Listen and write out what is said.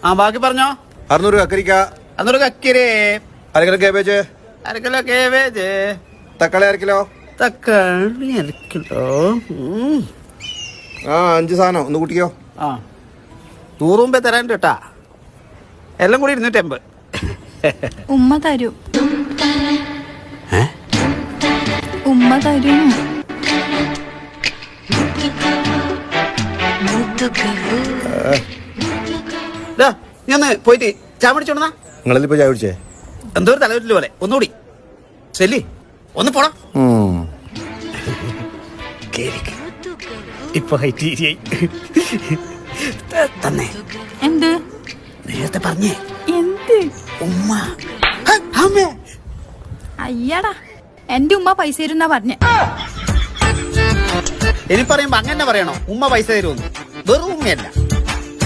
ആ ബാക്കി പറഞ്ഞോ. 600 കക്കരിക്ക, 600 കക്കിരി, അര കിലോ കേബേജ്, 1/2 കിലോ കേബേജ്, തക്കാളി 1/2 കിലോ, തക്കാളി 1/2 കിലോ. 5 സാധനം ഒന്ന് കൂട്ടിക്കോ. 100 മുമ്പേ തരാൻ കേട്ടാ. എല്ലാം കൂടി 280. ഉമ്മ തരൂ. ഉമ്മ തരും. നീ ഒന്ന് പോയിട്ട് ചായ പിടിച്ചോണ്ടാ. നിങ്ങളിപ്പോ ചായ കുടിച്ചേ? എന്തോ ഒരു തലവരില്ല പോലെ. ഒന്നുകൂടി ശരി, ഒന്ന് പോടാ. ഇപ്പൊ തന്നെ എന്ത് നേരത്തെ പറഞ്ഞേ? എന്ത് ഉമ്മ അയ്യടാ, എന്റെ ഉമ്മ പൈസ തരുന്നാ പറഞ്ഞ. ഇനി പറയുമ്പോ അങ്ങനെ പറയണോ? ഉമ്മ പൈസ തരുമെന്ന്. വെറും ഉമ്മയല്ല.